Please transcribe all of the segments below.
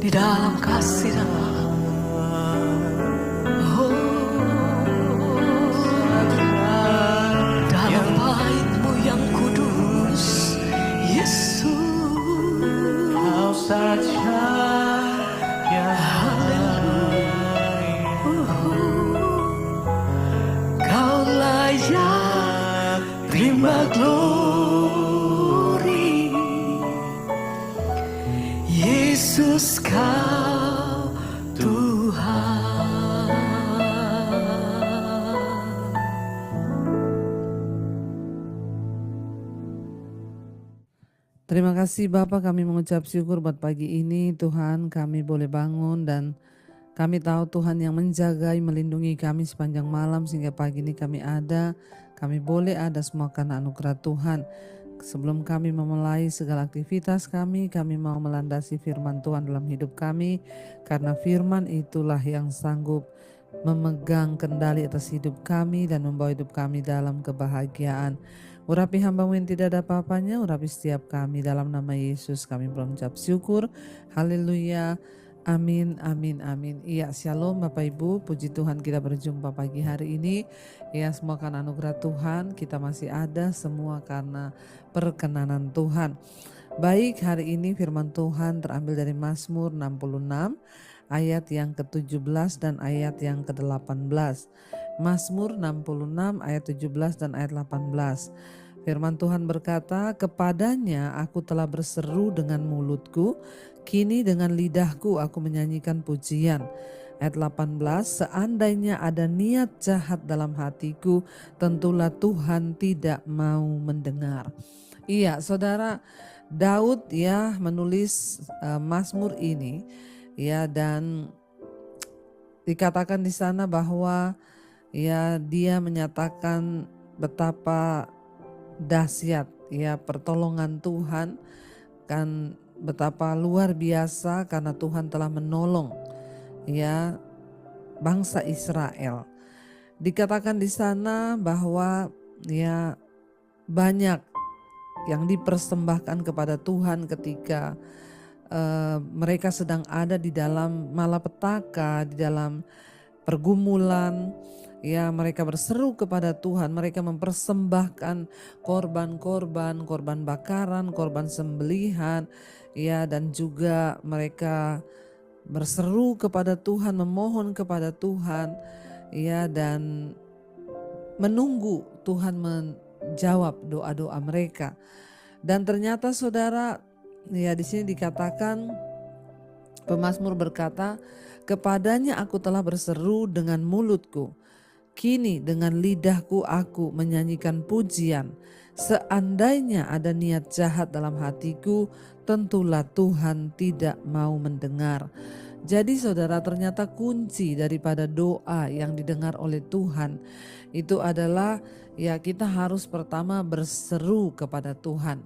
di dalam kasih dan oh, dalam bait-Mu yang kudus, Yesus. Kau saja Kau layak terima glory, Yesus Kau Tuhan. Terima kasih Bapak, kami mengucap syukur buat pagi ini Tuhan, kami boleh bangun dan kami tahu Tuhan yang menjagai, melindungi kami sepanjang malam sehingga pagi ini kami boleh ada semua karena anugerah Tuhan. Sebelum kami memulai segala aktivitas kami mau melandasi firman Tuhan dalam hidup kami, karena firman itulah yang sanggup memegang kendali atas hidup kami dan membawa hidup kami dalam kebahagiaan. Urapi hamba-Mu yang tidak ada apa-apanya, urapi setiap kami dalam nama Yesus kami berucap syukur. Haleluya. Amin, amin, amin. Iya, shalom Bapak Ibu, puji Tuhan kita berjumpa pagi hari ini. Ya, semua karena anugerah Tuhan, kita masih ada semua karena perkenanan Tuhan. Baik, hari ini firman Tuhan terambil dari Mazmur 66 ayat yang ke-17 dan ayat yang ke-18. Mazmur 66 ayat 17 dan ayat 18. Firman Tuhan berkata, kepadanya aku telah berseru dengan mulutku, kini dengan lidahku aku menyanyikan pujian. Ayat 18, seandainya ada niat jahat dalam hatiku, tentulah Tuhan tidak mau mendengar. Iya, saudara, Daud ya menulis Mazmur ini ya, dan dikatakan di sana bahwa ya dia menyatakan betapa dahsyat ya pertolongan Tuhan, kan betapa luar biasa karena Tuhan telah menolong ya bangsa Israel. Dikatakan di sana bahwa ya banyak yang dipersembahkan kepada Tuhan ketika mereka sedang ada di dalam malapetaka, di dalam pergumulan. Ya, mereka berseru kepada Tuhan, mereka mempersembahkan korban-korban, korban bakaran, korban sembelihan, ya, dan juga mereka berseru kepada Tuhan, memohon kepada Tuhan, ya, dan menunggu Tuhan menjawab doa-doa mereka. Dan ternyata saudara, ya di sini dikatakan pemazmur berkata, kepadanya aku telah berseru dengan mulutku, kini dengan lidahku aku menyanyikan pujian. Seandainya ada niat jahat dalam hatiku, tentulah Tuhan tidak mau mendengar. Jadi saudara, ternyata kunci daripada doa yang didengar oleh Tuhan itu adalah ya kita harus pertama berseru kepada Tuhan.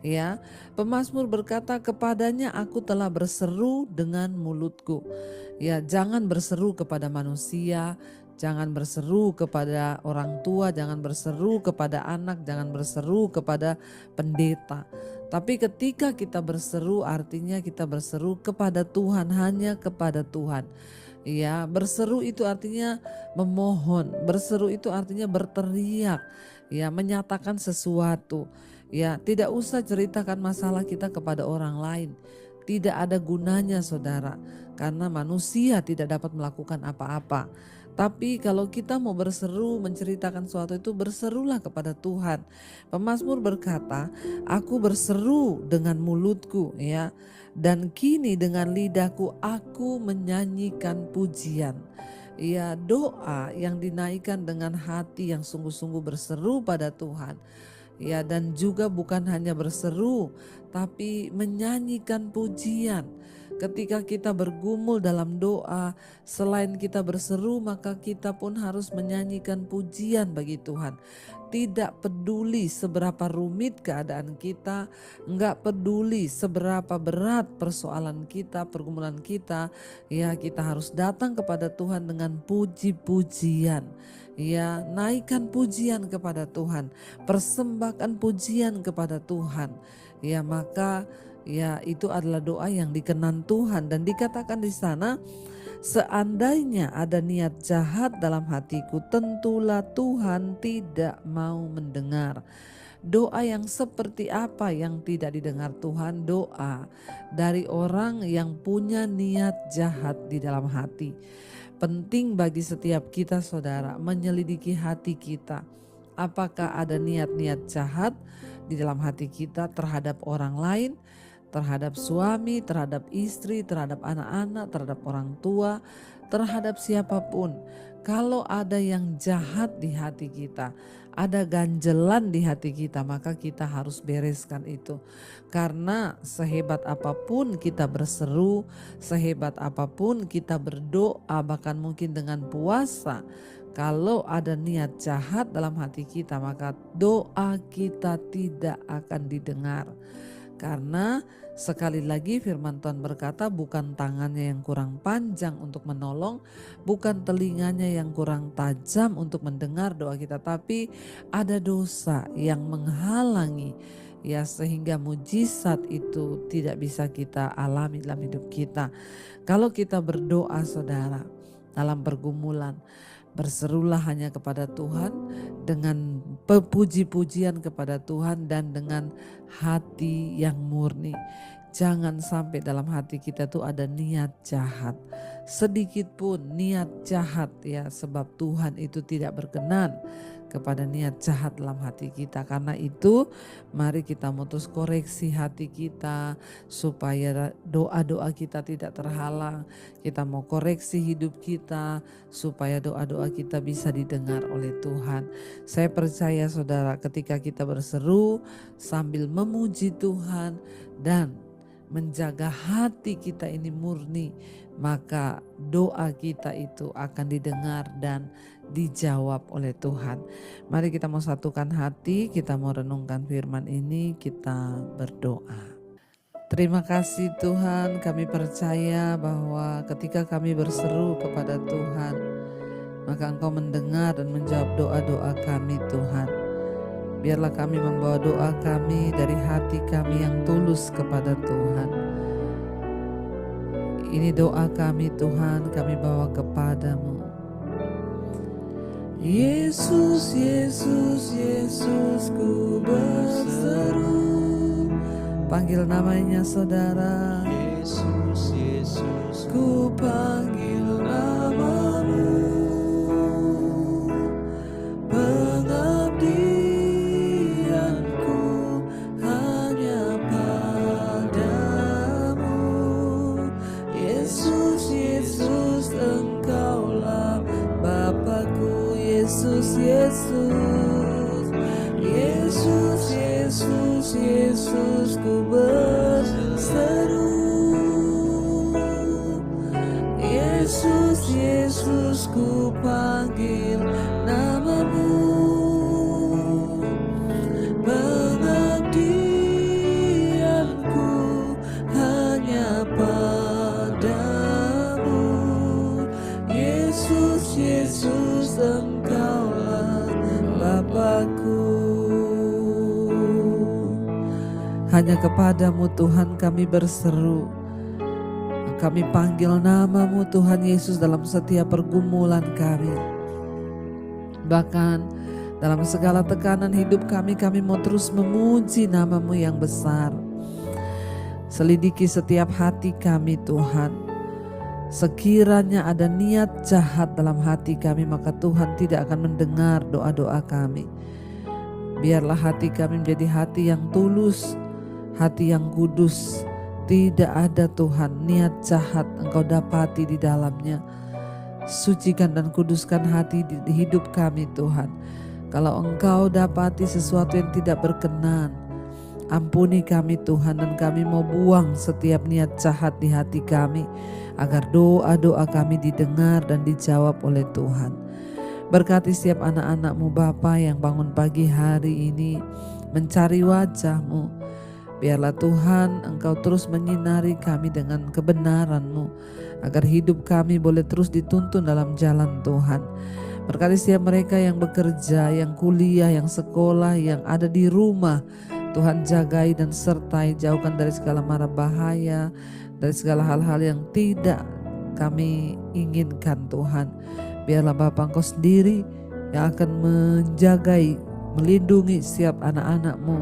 Ya, pemazmur berkata, kepadanya aku telah berseru dengan mulutku. Ya, jangan berseru kepada manusia, jangan berseru kepada orang tua, jangan berseru kepada anak, jangan berseru kepada pendeta. Tapi ketika kita berseru, artinya kita berseru kepada Tuhan, hanya kepada Tuhan. Ya, berseru itu artinya memohon, berseru itu artinya berteriak, ya, menyatakan sesuatu. Ya, tidak usah ceritakan masalah kita kepada orang lain. Tidak ada gunanya saudara, karena manusia tidak dapat melakukan apa-apa. Tapi kalau kita mau berseru, menceritakan sesuatu itu, berserulah kepada Tuhan. Pemazmur berkata, aku berseru dengan mulutku ya, dan kini dengan lidahku aku menyanyikan pujian. Ya, doa yang dinaikkan dengan hati yang sungguh-sungguh berseru pada Tuhan. Ya, dan juga bukan hanya berseru, tapi menyanyikan pujian. Ketika kita bergumul dalam doa, selain kita berseru, maka kita pun harus menyanyikan pujian bagi Tuhan. Tidak peduli seberapa rumit keadaan kita, enggak peduli seberapa berat persoalan kita, pergumulan kita, ya kita harus datang kepada Tuhan dengan puji-pujian. Ya, naikkan pujian kepada Tuhan, persembahkan pujian kepada Tuhan. Ya, maka Ya, itu adalah doa yang dikenan Tuhan, dan dikatakan di sana, seandainya ada niat jahat dalam hatiku, tentulah Tuhan tidak mau mendengar. Doa yang seperti apa yang tidak didengar Tuhan? Doa dari orang yang punya niat jahat di dalam hati. Penting bagi setiap kita, saudara, menyelidiki hati kita. Apakah ada niat-niat jahat di dalam hati kita terhadap orang lain, terhadap suami, terhadap istri, terhadap anak-anak, terhadap orang tua, terhadap siapapun. Kalau ada yang jahat di hati kita, ada ganjelan di hati kita, maka kita harus bereskan itu. Karena sehebat apapun kita berseru, sehebat apapun kita berdoa, bahkan mungkin dengan puasa, kalau ada niat jahat dalam hati kita, maka doa kita tidak akan didengar. Karena sekali lagi firman Tuhan berkata, bukan tangannya yang kurang panjang untuk menolong, bukan telinganya yang kurang tajam untuk mendengar doa kita, tapi ada dosa yang menghalangi, ya, sehingga mujizat itu tidak bisa kita alami dalam hidup kita. Kalau kita berdoa, saudara, dalam pergumulan, berserulah hanya kepada Tuhan dengan puji-pujian kepada Tuhan dan dengan hati yang murni. Jangan sampai dalam hati kita tuh ada niat jahat, sedikit pun niat jahat, ya, sebab Tuhan itu tidak berkenan kepada niat jahat dalam hati kita. Karena itu mari kita mutus koreksi hati kita supaya doa-doa kita tidak terhalang. Kita mau koreksi hidup kita supaya doa-doa kita bisa didengar oleh Tuhan. Saya percaya, saudara, ketika kita berseru sambil memuji Tuhan dan menjaga hati kita ini murni, maka doa kita itu akan didengar dan dijawab oleh Tuhan. Mari kita mau satukan hati, kita mau renungkan firman ini, kita berdoa. Terima kasih Tuhan, kami percaya bahwa ketika kami berseru kepada Tuhan, maka Engkau mendengar dan menjawab doa-doa kami, Tuhan. Biarlah kami membawa doa kami dari hati kami yang tulus kepada Tuhan. Ini doa kami, Tuhan, kami bawa kepadamu. Yesus, Yesus, Yesus, ku berseru. Panggil namanya, saudara. Yesus, Yesus, Ku panggil namamu. Pengabdianku hanya padamu. Yesus, Yesus, Engkaulah Bapakku. Yesus, Yesus, Yesus, Yesus, Yesus, ku berseru. Yesus, Yesus, ku panggil namamu. Pengabdianku hanya padamu. Yesus, Yesus, Engkaulah Bapakku. Hanya kepadamu Tuhan kami berseru. Kami panggil namamu Tuhan Yesus dalam setiap pergumulan kami. Bahkan dalam segala tekanan hidup kami mau terus memuji namamu yang besar. Selidiki setiap hati kami Tuhan. Sekiranya ada niat jahat dalam hati kami, maka Tuhan tidak akan mendengar doa-doa kami. Biarlah hati kami menjadi hati yang tulus, hati yang kudus. Tidak ada Tuhan niat jahat Engkau dapati di dalamnya. Sucikan dan kuduskan hati di hidup kami Tuhan. Kalau Engkau dapati sesuatu yang tidak berkenan, ampuni kami Tuhan, dan kami mau buang setiap niat jahat di hati kami, agar doa-doa kami didengar dan dijawab oleh Tuhan. Berkati setiap anak-anak-Mu Bapa yang bangun pagi hari ini mencari wajah-Mu. Biarlah Tuhan Engkau terus menyinari kami dengan kebenaran-Mu, agar hidup kami boleh terus dituntun dalam jalan Tuhan. Berkati setiap mereka yang bekerja, yang kuliah, yang sekolah, yang ada di rumah. Tuhan jagai dan sertai, jauhkan dari segala mara bahaya, dari segala hal-hal yang tidak kami inginkan Tuhan. Biarlah Bapa Engkau sendiri yang akan menjagai, melindungi setiap anak-anak-Mu.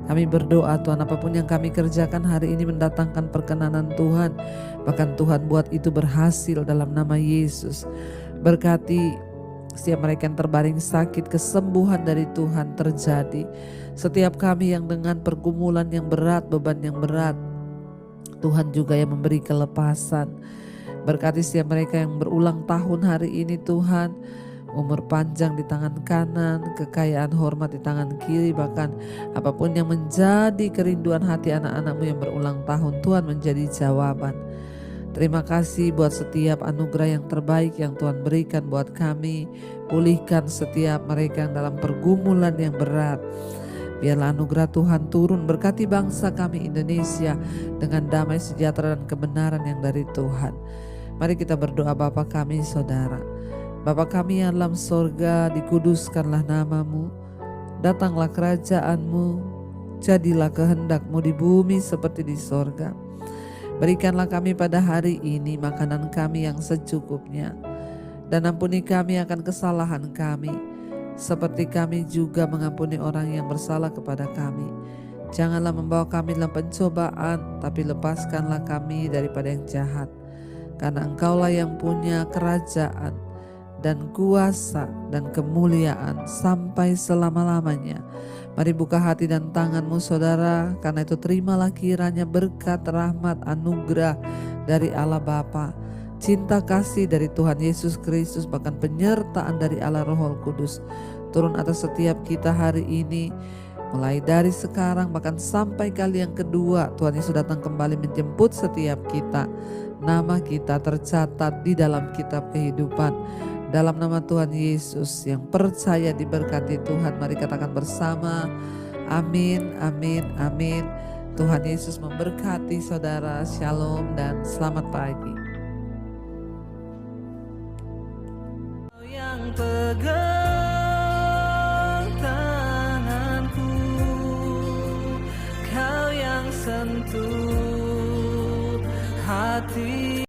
Kami berdoa Tuhan, apapun yang kami kerjakan hari ini mendatangkan perkenanan Tuhan. Bahkan Tuhan buat itu berhasil dalam nama Yesus. Berkati setiap mereka yang terbaring sakit, kesembuhan dari Tuhan terjadi. Setiap kami yang dengan pergumulan yang berat, beban yang berat, Tuhan juga yang memberi kelepasan. Berkati setiap mereka yang berulang tahun hari ini Tuhan, umur panjang di tangan kanan, kekayaan hormat di tangan kiri, bahkan apapun yang menjadi kerinduan hati anak-anak-Mu yang berulang tahun, Tuhan menjadi jawaban. Terima kasih buat setiap anugerah yang terbaik yang Tuhan berikan buat kami. Pulihkan setiap mereka yang dalam pergumulan yang berat. Biarlah anugerah Tuhan turun, berkati bangsa kami Indonesia dengan damai sejahtera dan kebenaran yang dari Tuhan. Mari kita berdoa. Bapa kami saudara, Bapa kami yang dalam sorga, dikuduskanlah nama-Mu, datanglah kerajaan-Mu, jadilah kehendak-Mu di bumi seperti di sorga. Berikanlah kami pada hari ini makanan kami yang secukupnya, dan ampuni kami akan kesalahan kami, seperti kami juga mengampuni orang yang bersalah kepada kami. Janganlah membawa kami dalam pencobaan, tapi lepaskanlah kami daripada yang jahat. Karena Engkaulah yang punya kerajaan dan kuasa dan kemuliaan sampai selama-lamanya. Mari buka hati dan tangan-Mu saudara, karena itu terimalah kiranya berkat, rahmat, anugerah dari Allah Bapa, cinta kasih dari Tuhan Yesus Kristus, bahkan penyertaan dari Allah Roh Kudus turun atas setiap kita hari ini. Mulai dari sekarang bahkan sampai kali yang kedua Tuhan Yesus datang kembali menjemput setiap kita. Nama kita tercatat di dalam kitab kehidupan. Dalam nama Tuhan Yesus yang percaya diberkati Tuhan, mari katakan bersama, amin, amin, amin. Tuhan Yesus memberkati saudara. Shalom dan selamat pagi. Yang pegang tanganku, Kau yang sentuh hati